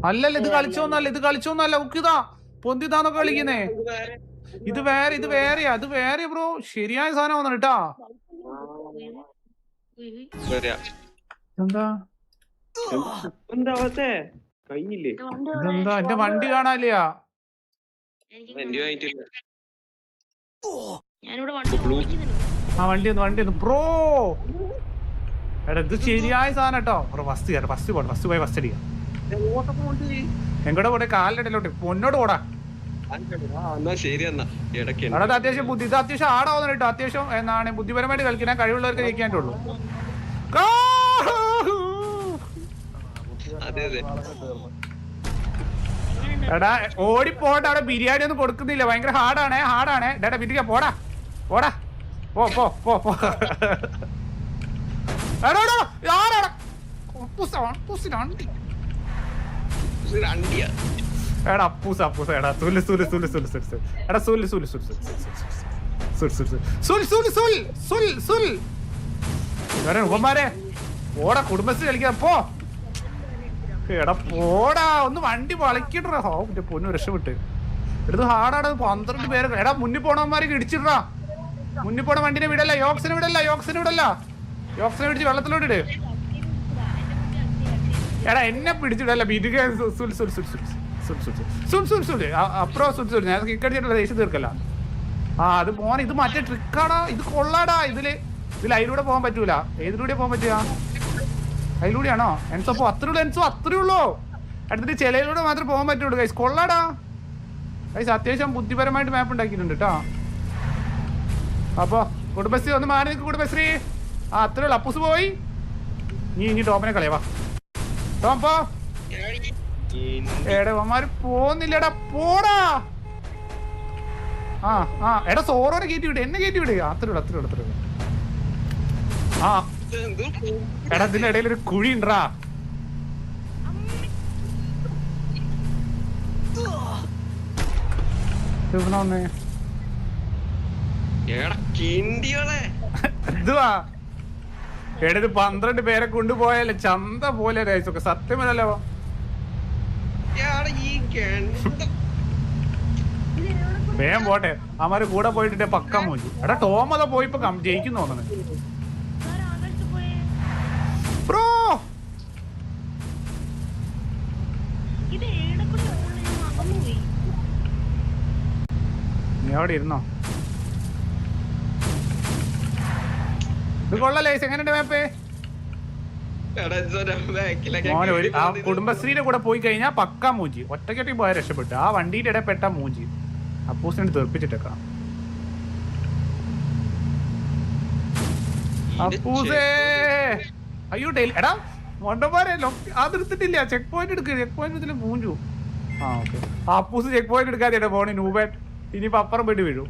അല്ലല്ല ഇത് കളിച്ചോന്നല്ല ഉക്കിതാ പൊന്തിതാന്നൊക്കെ കളിക്കുന്നേ. ഇത് വേറെയാ ബ്രോ. ശരിയായ സാധനം വന്നു കേട്ടാ. എന്താ എന്റെ വണ്ടി കാണാനില്ല. വണ്ടി ബ്രോ. എടാ ഇത് ശരിയായ സാധനം കേട്ടോ ബ്രോ. ഫസ്റ്റ് പോയി ഫസ്റ്റ് അടിക്കാം. എങ്ങോട്ട് പോട്ടെ? കാലിനിടയിലോട്ട് പൊന്നോട് പോടാ. അത്യാവശ്യം ബുദ്ധി ഇത് അത്യാവശ്യം ആടാവുന്ന കേട്ടോ. അത്യാവശ്യം എന്താണ് ബുദ്ധിപരമായിട്ട് കളിക്കാൻ കഴിവുള്ളവർക്ക് ജയിക്കാനുള്ളൂ. എടാ ഓടിപ്പോട്ടെ. അവിടെ ബിരിയാണി ഒന്നും കൊടുക്കുന്നില്ല. ഭയങ്കര ഹാർഡാണ്. ഡേട്ടാ ബിരിയാ പോടാ പോ. എടാ അപ്പൂസ എടാ ഉപമാരെ പോടാ. കുടുംബശ്രീ കളിക്കാൻ പോ. എടാ പോടാ. ഒന്ന് വണ്ടി വളക്കിട്ടാ. എന്റെ പൊന്നു രക്ഷപ്പെട്ട്. എടുത്ത് ഹാർഡാണ്. 12 പേര്. എടാ മുന്നിൽ പോണവന്മാരൊക്കെ ഇടിച്ചിട്ടാ. മുന്നിൽ പോണ വണ്ടിനെ വിടല്ല. യോക്സിനെ പിടിച്ച് വെള്ളത്തിലോട്ട് ഇട്. എടാ എന്നെ പിടിച്ചിടല്ല. അപ്പുറം ഞാൻ കിക്കടിച്ചിട്ടുള്ള ദേഷ്യം തീർക്കല്ല. അത് പോണ. ഇത് മറ്റേ ട്രിക്കാടാ. ഇത് കൊള്ളാടാ. ഇതിൽ അതിലൂടെ പോകാൻ പറ്റൂല. ഏതിലൂടെ പോകാൻ പറ്റുക? അതിലൂടെയാണോ? എൻസോ അത്രേ ഉള്ളൂ. അടുത്തിട്ട് ചിലയിലൂടെ മാത്രമേ പോകാൻ പറ്റുള്ളൂ ഗൈസ്. കൊള്ളാടാ ഗൈസ്. അത്യാവശ്യം ബുദ്ധിപരമായിട്ട് മാപ്പ് ഉണ്ടാക്കിയിട്ടുണ്ട് കേട്ടോ. അപ്പൊ കുടുംബശ്രീ ഒന്ന് മാറി നിൽക്കും. കുടുംബശ്രീ അത്രേ ഉള്ളൂ. അപ്പൂസ് പോയി. നീ ടോപ്പിനെ കളയവാ. ടോം പോ. എടവന്മാര് പോന്നില്ലടാ. പോടാ. എടാ സോറോനെ കയറ്റി വിട്. എന്നെ കയറ്റി വിട്. അത്രേ ഉള്ളൂ. എടാ ഇതിന്റെ ഇടയിൽ ഒരു കുഴി ഉണ്ടാ. എന്തുവാ എടത് 12 പേരെ കൊണ്ടുപോയാലേ ചന്ത പോലെ രൈസൊക്കെ. സത്യമല്ലല്ലോ. വേഗം പോട്ടെ. അവന്മാര് കൂടെ പോയിട്ടിട്ട് പക്ക മൂഞ്ചി. എടാ ടോമത പോയി ഇപ്പൊ ജയിക്കുന്നു തോന്നുന്നത് ബ്രോ. നീ അവിടെ ഇരുന്നോ? ഇത് കൊള്ളല്ലേ? എങ്ങനെയുണ്ട് മാപ്പ്? കുടുംബശ്രീയുടെ കൂടെ പോയി കഴിഞ്ഞാൽ പക്ക മൂഞ്ചി. ഒറ്റക്കെട്ടി പോയാൽ രക്ഷപ്പെട്ടു. ആ വണ്ടിയുടെ ഇടപെട്ട മൂഞ്ചി. അപ്പൂസിനെ തെറിപ്പിച്ചിട്ടേക്കാം. അപ്പൂസേ അയ്യോ എടാ മൊണ്ടന്മാരെ അതെടുത്തിട്ടില്ല. ചെക്ക് പോയിന്റ് എടുക്കുക. ചെക്ക് പോയിന്റ് മൂഞ്ചു. ഓക്കെ. അപ്പൂസ് ചെക്ക് പോയിന്റ് എടുക്കാതെ പോണി നൂബൻ. ഇനിയിപ്പോ അപ്പുറം പോയിട്ട് വീഴും.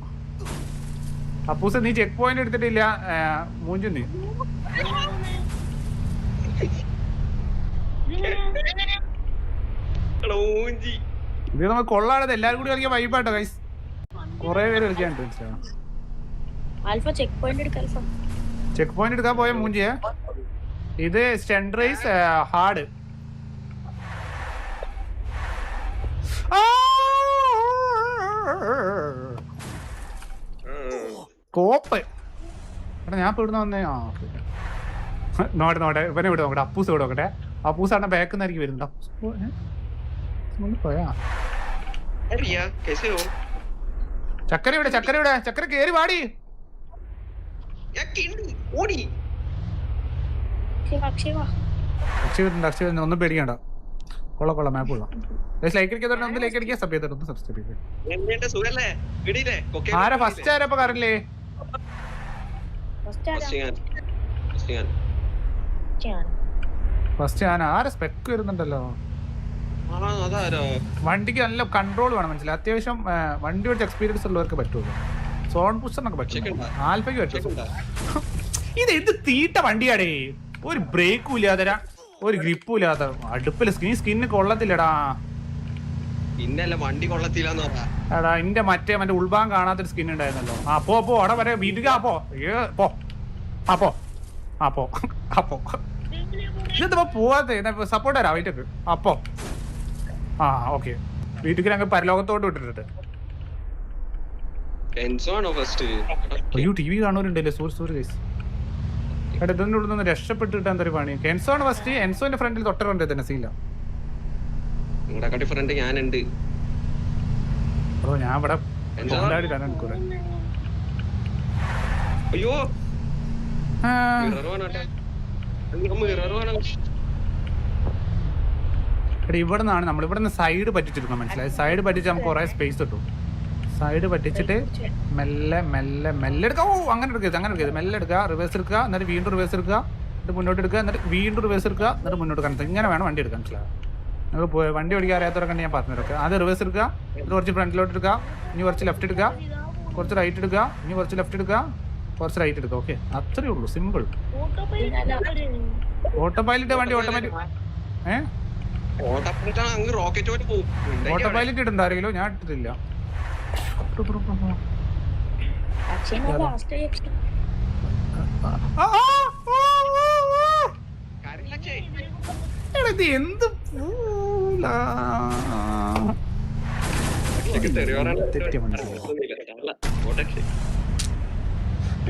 അപ്പൂസ് നീ ചെക്ക് പോയിന്റ് എടുത്തിട്ടില്ല. മൂഞ്ചു നീ. ഇത് നമുക്ക് കൊള്ളാണത്. എല്ലാരും കൂടി കളിക്കാൻ വൈബാട്ടോ ഗൈസ്. കൊറേ പേര് കളിക്കാനുണ്ട്. ചെക്ക് പോയിന്റ് എടുക്കാൻ പോയ മൂഞ്ചിയെ. ഇത് സ്റ്റണ്ട് റേസ് ഹാർഡ്. കോപ്പ്. എടാ ഞാൻ ഇവിടുന്ന് വന്നേ. നോട്ടെ ഇവനെ വിട് നോക്കട്ടെ. അപ്പൂസ് വിട് നോക്കട്ടെ. അപ്പൂസാണ് ബാക്ക് നിന്നായിരിക്കും വരുന്നുണ്ട്. പോയാ ചക്കര ഇവിടെ. ചക്കര കേറി വാടി. അക്ഷയ ഒന്നും പേടിക്കണ്ട. കൊള്ള മാപ്പ് കൊള്ളാം. ലൈക്ക് അടിക്കാതെ ഒന്ന് ലൈക്ക് അടിക്കുക. സബ്സ്ക്രൈബ് ചെയ്തിട്ട് സബ്സ്ക്രൈബ് ചെയ്യുക. ആരാ ഫസ്റ്റ്? ആരപ്പോ കാറില്ലേ? ഫസ്റ്റ് ഞാനാ. ആരാ സ്പെക്ക് വരുന്നുണ്ടല്ലോ. വണ്ടിക്ക് നല്ല കൺട്രോൾ വേണം. മനസ്സിലായി. അത്യാവശ്യം വണ്ടി വെച്ച് എക്സ്പീരിയൻസ് ഉള്ളവർക്ക് പറ്റുള്ളൂ. സോൺ പുഷറിനൊക്കെ പറ്റും. ആൽഫയ്ക്ക് പറ്റും. ഇത് എന്ത് തീട്ട വണ്ടിയാടേ. ഒരു ബ്രേക്കും ഇല്ലാതെ ഒരു ഗ്രിപ്പും ഇല്ലാതെ. അടുപ്പില് സ്കിന്ന് കൊള്ളത്തില്ലടാ. പിന്നല്ല വണ്ടി കൊള്ളത്തില്ലെന്ന് പറഞ്ഞ എടാ എന്റെ മറ്റേ ഉൾഭാഗം കാണാത്തൊരു സ്കിൻ ഉണ്ടായിരുന്നല്ലോ. ആ പോ അവിടെ വരെ വീട്ടിൽ പോ പോ അപ്പോ അപ്പോ അപ്പോ ഇതെന്താ പോവാത്തെ? സപ്പോർട്ട് തരാം വീട്ടിലേക്ക്. അപ്പോ ആ ഓക്കെ, വീട്ടിൽ ഞങ്ങൾ പരലോകത്തോട്ട് വിട്ടിട്ട്. അയ്യോ ടി വി കാണുന്നുണ്ടല്ലേ. Sorry guys. എടാ ഇതിന്റെ ഉള്ളിൽ നിന്ന് രക്ഷപ്പെട്ട് കിട്ടാൻ എന്തൊരു പണി. എൻസോ ആണ് ഫസ്റ്റ്. എൻസോന്റെ ഫ്രണ്ടിൽ തൊട്ടറുണ്ട് തന്നെ സീല. നിങ്ങളുടെ ഫ്രണ്ട് ഞാനുണ്ട് ബ്രോ. ഞാൻ ഇവിടെ അയ്യോ ഇവിടെ നിന്നാണ് നമ്മൾ ഇവിടെ നിന്ന് സൈഡ് പറ്റിച്ചെടുക്കാം. മനസ്സിലായി? സൈഡ് പറ്റിച്ച് നമുക്ക് കുറെ സ്പേസ് കിട്ടും. സൈഡ് പറ്റിച്ചിട്ട് മെല്ലെ മെല്ലെ മെല്ലെ എടുക്കാം. ഓ അങ്ങനെ എടുക്കരുത്. മെല്ലെ എടുക്കുക, റിവേഴ്സ് എടുക്കുക, എന്നിട്ട് വീണ്ടും റിവേഴ്സ് എടുക്കുക, എന്നിട്ട് മുന്നോട്ട് എടുക്കുക, എന്നിട്ട് വീണ്ടും റിവേഴ്സ് എടുക്കുക, എന്നിട്ട് മുന്നോട്ട് കാണുന്നത്. ഇങ്ങനെ വേണം വണ്ടി എടുക്കാൻ. മനസ്സിലാവും? നമുക്ക് വണ്ടി ഓടിക്കാൻ അറിയാത്തവരൊക്കെ ഞാൻ പറഞ്ഞിടക്കുക. അത് റിവേഴ്സ് എടുക്കുക, ഇത് കുറച്ച് ഫ്രണ്ടിലോട്ട് എടുക്കുക, ഇനി കുറച്ച് ലെഫ്റ്റ് എടുക്കുക, കുറച്ച് റൈറ്റ് എടുക്കുക, ഇനി കുറച്ച് ലെഫ്റ്റ് എടുക്കുക, കുറച്ച് റൈറ്റ് എടുക്കുക. ഓക്കെ, അത്രേ ഉള്ളൂ. സിമ്പിൾ. ഓട്ടോ പൈലറ്റ് വണ്ടി ഓട്ടോമാറ്റിക്. ഓട്ടോ പൈലറ്റ് ഇടണ്ട ആരെങ്കിലും? ഞാൻ ഇട്ടിട്ടില്ല. എന്ത്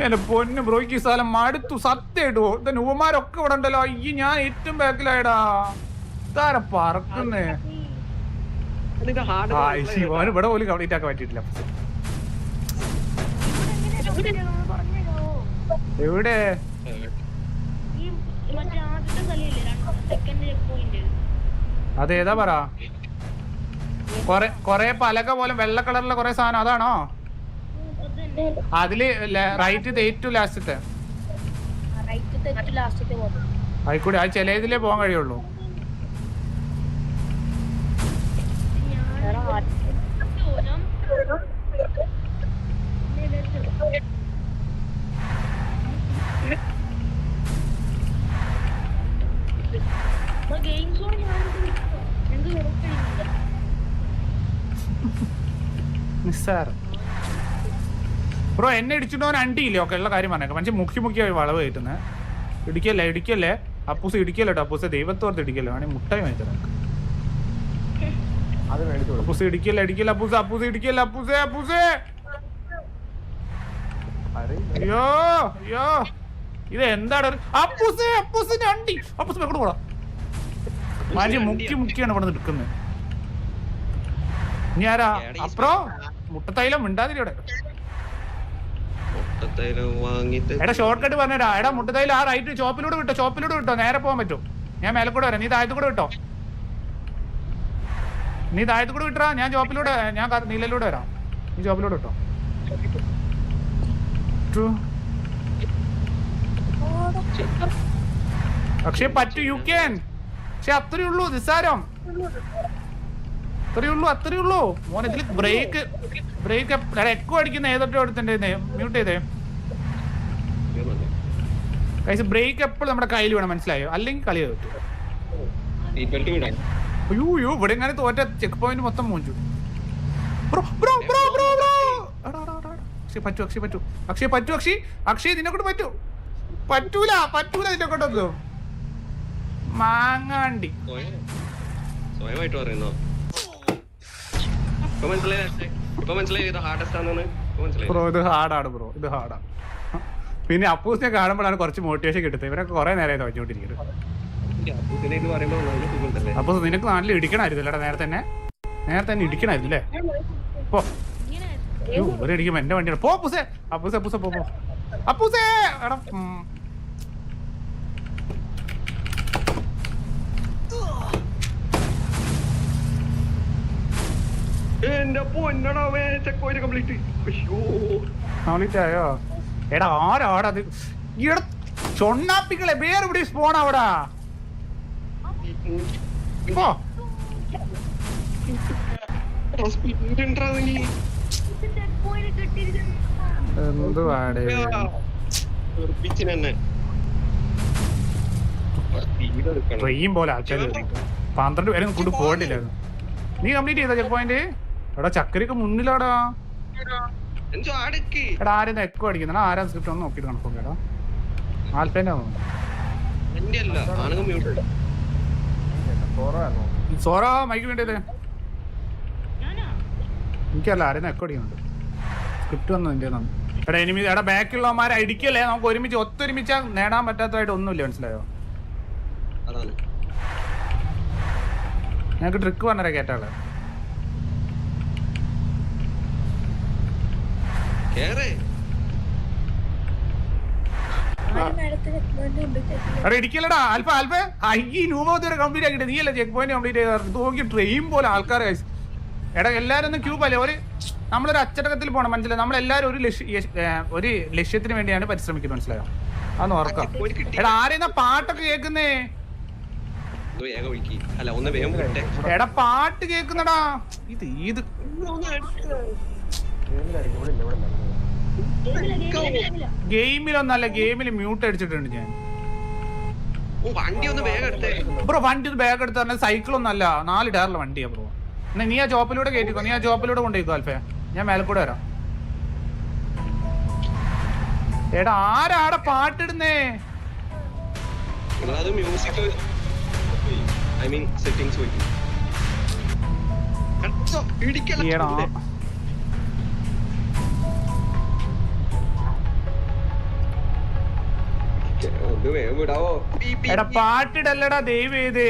എന്റെ പൊന്ന് ബ്രോയ്ക്ക് സ്ഥലം മടുത്തു സത്യമായിട്ടോ. നുവമാരൊക്കെ ഇവിടെ ഉണ്ടല്ലോ. അയ്യോ ഞാൻ ഏറ്റവും ബാക്കിലായടാ. ഇതാര പറക്കുന്നേ. ശിവന് ഇവിടെ പോലും കംപ്ലീറ്റ് ആക്കാൻ പറ്റിയിട്ടില്ല. എവിടെ അതേതാ പറ? കൊറേ പലക പോലെ വെള്ള കളറിലെ കൊറേ സാധനം അതാണോ? അതില് റൈറ്റ് ഏറ്റവും ലാസ്റ്റത്തെ ആയിക്കൂടെ. അത് ചിലതിലേ പോകാൻ കഴിയുള്ളൂ. ബ്രോ എന്നെ ഇടിച്ചിട്ടോൻ അണ്ടിയില്ലേ? ഒക്കെ ഉള്ള കാര്യം പറഞ്ഞേക്കാം. മനുഷ്യ മുക്കി വളവ് കയറ്റുന്നത്. ഇടിക്കല്ലേ അപ്പൂസ് ഇടിക്കല്ലോ. അപ്പൂസ് ദൈവത്തോർത്ത് ഇടിക്കല്ലോ. വേണമെങ്കിൽ മുട്ടായി വാങ്ങിച്ചത് അപ്പൂസ് ഇടിക്കല്ല അപ്പൂസ് ഇടിക്കല്ല. അപ്പൂസേ അയ്യോ ഇത് എന്താണ്? അപ്പൂസിന്റെ അണ്ടി. അപ്പൂസ് എവിടെ പോടാ? മനുഷ്യ മുക്കിയാണ് ഇവിടെ നിൽക്കുന്നത്. ഇനി ആരാ? അപ്പുറോ മുട്ടത്തൈലം മിണ്ടാതിരി ഇവിടെ. എടാ ഷോർട്ട് കട്ട് പറഞ്ഞാ. എടാ മുട്ടത്തൈലം ആ റൈറ്റ് ചോപ്പിലൂടെ വിട്ടോ. നേരെ പോകാൻ പറ്റും. ഞാൻ മേലെ കൂടെ വരാം. നീ താഴത്തു കൂടെ വിട്ടോ. വിട്ടാ ഞാൻ ചോപ്പിലൂടെ. ഞാൻ നീലയിലൂടെ വരാം. നീ ചോപ്പിലൂടെ വിട്ടോ. പക്ഷെ പറ്റൂ. You can. പക്ഷെ അത്രയേ ഉള്ളൂ. നിസ്സാരം. അത്രയേ ഉള്ളൂ മോനെ. ഇതിൽ ബ്രേക്ക് എക്കോ അടിക്കുന്ന ഏതൊക്കെ എടുത്തിട്ടുണ്ടേ. മ്യൂട്ട് ചെയ്തേ. ബ്രേക്ക് എപ്പോഴും നമ്മുടെ കയ്യിൽ വേണം. മനസ്സിലായോ? അല്ലെങ്കിൽ കളി പറ്റും. അയ്യോ ഇവിടെ എങ്ങനെ തോറ്റ ചെക്ക് പോയിന്റ് മൊത്തം മൂഞ്ചു. പറ്റൂ. അക്ഷയ് നിന്നെ കൊണ്ട് പറ്റൂല നിന്നെ കൊണ്ടൊന്നും. മാങ്ങാണ്ടി സ്വയമായിട്ട് പറയുന്നോ? ബ്രോ ഇത് ഹാർഡാണ്. പിന്നെ അപ്പൂസിനെ കാണുമ്പോഴാണ് കുറച്ച് മോട്ടിവേഷൻ കിട്ടുന്നത്. ഇവരൊക്കെ കുറെ നേരം വെച്ചോണ്ടിരിക്കുന്നത്. അപ്പൂസ് നിനക്ക് നാട്ടിൽ ഇടിക്കണമായിരുന്നല്ലേടാ? നേരത്തെ തന്നെ ഇടിക്കണമായിരുന്നല്ലേ? പോ ഇവരടിക്കുമ്പോ എന്റെ വണ്ടിയാണ്. പോ അപ്പൂസേ. പോ അപ്പൂസേ. എടാ ആയോ? എടാ ആരാടത്? ഈട ചൊണ്ണാപ്പിക്കളെ വേറെ ഇവിടെ സ്പോൺ അവിടാ. എന്തുവാടേ ട്രെയിൻ പോലെ ആൾക്കാർ 12 പേരെ കൊണ്ട് പോകണ്ടില്ലായിരുന്നു. നീ കംപ്ലീറ്റ് ചെയ്തോ ചെക്ക് പോയിന്റ്? എടാ ചക്കരക്ക് മുന്നിലാടാ. എന്തോ ആടക്ക് എടാ ആരും എക്കോ അടിക്കുന്ന ആരാ സ്ക്രിപ്റ്റ് ഒന്ന് നോക്കിയിട്ട് കണക്കൊക്കെ എടാ. ആൽഫേന്റെ എന്റെ അല്ല ആണെങ്കിൽ മ്യൂട്ട് സോറ മൈക്ക് വേണ്ടത് എനിക്കല്ല ആരും എക്കോ അടിക്കുന്നുണ്ട്. സ്ക്രിപ്റ്റ് വന്നു എന്റെ എടാ എനിമി എടാ ബാക്കിയുള്ളവന്മാരെ അടിക്കല്ലേ, നമുക്ക് ഒരുമിച്ച് ഒത്തൊരുമിച്ചാ നേടാൻ പറ്റാത്തതായിട്ട് ഒന്നുമില്ല, മനസ്സിലായോ? അതാണ് ഞങ്ങൾക്ക് ട്രിക്ക് പറഞ്ഞാ കേട്ടാളെ. കേറ് എടാ ഇടിക്കല്ലടാ ആൽഫ ആൽഫ ഈ രൂപത്തിൽ കംപ്ലീറ്റ് ആക്കിട്ട് നീ അല്ലേ ചെക്ക് പോയിന്റ് കംപ്ലീറ്റ് ചെയ്ത് നോക്കി ട്രെയിൻ പോലെ ആൾക്കാരെ. എടാ എല്ലാരും ഒന്ന് ക്യൂബ് അല്ലേ, നമ്മളൊരു അച്ചടക്കത്തിൽ പോകണം, മനസ്സിലായി? നമ്മളെല്ലാരും ഒരു ലക്ഷ്യത്തിന് വേണ്ടിയാണ് പരിശ്രമിക്കുന്നത്, മനസ്സിലായോ? അതൊന്ന് ഓർക്കാം. എടാ ആരെന്നാ പാട്ടൊക്കെ കേക്കുന്നേ? വേഗം ഒഴുക്കി അല്ല ഒന്ന് വേഗം വിട്ടെ. എടാ പാട്ട് കേക്കുന്നടാ. ഇത് ഗെയിമിലൊന്നല്ല, ഗെയിമിൽ മ്യൂട്ട് അടിച്ചിട്ടുണ്ട് ഞാൻ. വണ്ടി ഒന്ന് വേഗം എടുത്തേ ബ്രോ. വണ്ടി ഒരു ബാഗ് എടുത്ത് പറഞ്ഞാൽ സൈക്കിളൊന്നല്ല, 4 ടയറുള്ള വണ്ടിയാ ബ്രോ. എന്നാ നീ ആ ജോപ്പിലൂടെ കയറ്റിക്കോ, നീ ആ ജോപ്പിലൂടെ കൊണ്ടുപോയിക്കോ ആൽഫേ, ഞാൻ മേലക്കൂടെ വരാം. എടാ ആരാടെ പാട്ടിടുന്നേ? അത് മ്യൂസിക് ഐ മീൻ സെറ്റിംഗ്സ് പോയി ഒന്ന് വേഗം വിടാവോ? എടാ പാട്ടിടല്ലടാ ദൈവം ഏത്.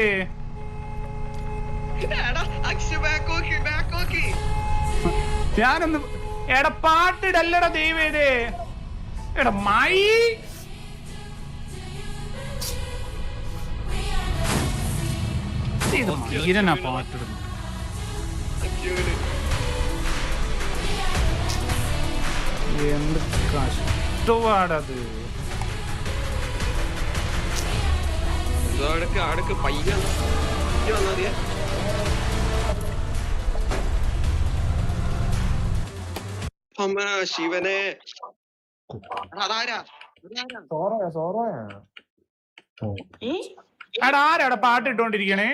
ഞാനൊന്ന് എടാ പാട്ടിടല്ലടാ ദൈവം ഏത്. എടാ മൈ ഈരനാ പാട്ടിടുന്നു. എന്ത് കഷ്ടപാടത്. അടുക്ക് പയ്യ വന്നാ മതിയെ. അമ്മ ശിവനെ അതാരാ? എടാ ആരാടാ പാട്ടിട്ടോണ്ടിരിക്കണേ?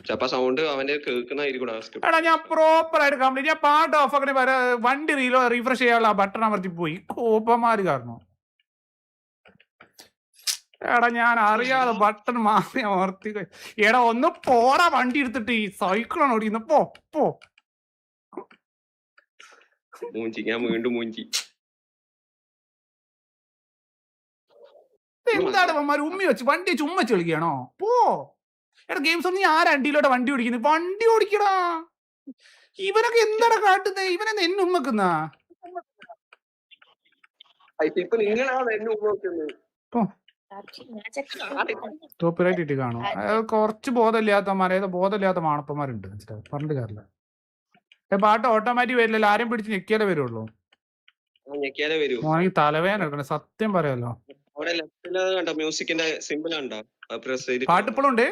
ചെലപ്പോ സൗണ്ട് അവന്റെ കേൾക്കണായിരിക്കും. എടാ ഞാൻ പ്രോപ്പർ ആയിട്ട് കംപ്ലീറ്റ്, ഞാൻ പാട്ട് ഓഫ് ആക്കണേ വണ്ടി റീഫ്രഷ് ചെയ്യാനുള്ള ബട്ടൺ അമർത്തി പോയി കോപ്പന്മാര് കാരണം. എടാ ഞാൻ അറിയാതെ ബട്ടൺ മാറി അമർത്തി. എടാ ഒന്ന് പോടാ വണ്ടി എടുത്തിട്ട്, ഈ സൈക്കിളാണ് ഓടിക്കുന്ന. പോ മൂഞ്ചി, ഞാൻ വീണ്ടും മൂഞ്ചി. എന്താണ് അവന്മാര് ഉമ്മി വെച്ച് വണ്ടി ചുമ്മാ ചെളിക്കുകയാണോ? പോ. എടാ ഗെയിംസ് നീ ആരാ അണ്ടിയിലോട്ട് വണ്ടി ഓടിക്കുന്നത്? വണ്ടി ഓടിക്കടാ. ഇവനൊക്കെ എന്താടാ കാട്ടുന്നേ? ഇവനെ എന്നെ ഉമ്മക്കുന്ന ടോപ്പിലായിട്ട് ഇട്ട് കാണും. കുറച്ച് ബോധമില്ലാത്തമാരെ, ബോധമില്ലാത്ത മാണപ്പന്മാരുണ്ട്, മനസ്സിലാവും? പറഞ്ഞിട്ട് കാര്യമില്ല. പാട്ട് ഓട്ടോമാറ്റിക് വരില്ലല്ലോ, ആരും പിടിച്ച് ഞെക്കിയാലേ വരുള്ളൂ. മോനെങ്കിൽ തലവേദന എടുക്കണേ, സത്യം പറയാലോ. മ്യൂസിക്കിന്റെ സിമ്പിൾ ഉണ്ടോ? പാട്ട് ഇപ്പോഴും ഉണ്ട്.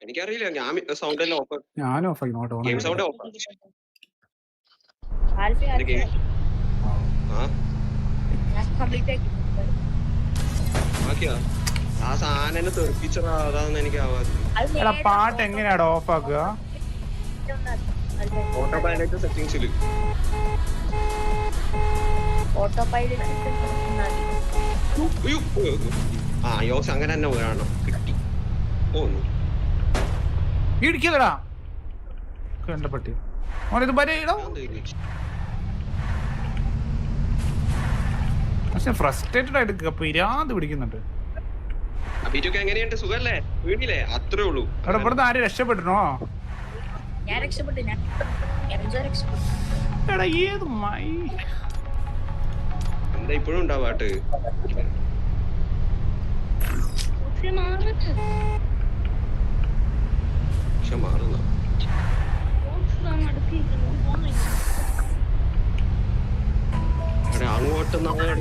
എനിക്കറിയില്ല, ഞാൻ സൗണ്ട് എല്ലാം ഓഫ്. ഞാനും ഓഫ് ആക്കി നോട്ടോ. Game sound of. ആ സാധനം തെറിപ്പിച്ചതാ, അതാന്ന് എനിക്ക് ആവാതെ. എടാ പാട്ട് എങ്ങനെയാടാ ഓഫ് ആക്കുക? ഓട്ടോ പൈലറ്റ് സെറ്റിംഗ്സില്. ആ യോസ് അങ്ങനെ തന്നെ കാണണം. കിട്ടി. ഇടിക്കലടാ കണ്ടപ്പട്ടി. ഓനിത് പറയടോ. പക്ഷെ ഫ്രസ്ട്രേറ്റഡ് ആയിട്ട് പിരാന്ത് പിടിക്കുന്നുണ്ട്. എങ്ങനെയുണ്ട്? സുഖല്ലേ? വീട്ടിലെ അത്രേ ഉള്ളൂ. എടാ ഇവിടുന്ന് ആരും രക്ഷപ്പെട്ടിനോ? എടാ ഏത് മൈ എന്താ ഇപ്പോഴും ഉണ്ടാ പാട്ട്? പക്ഷെ മാറുന്ന അങ്ങോട്ടൊന്നും ഞാൻ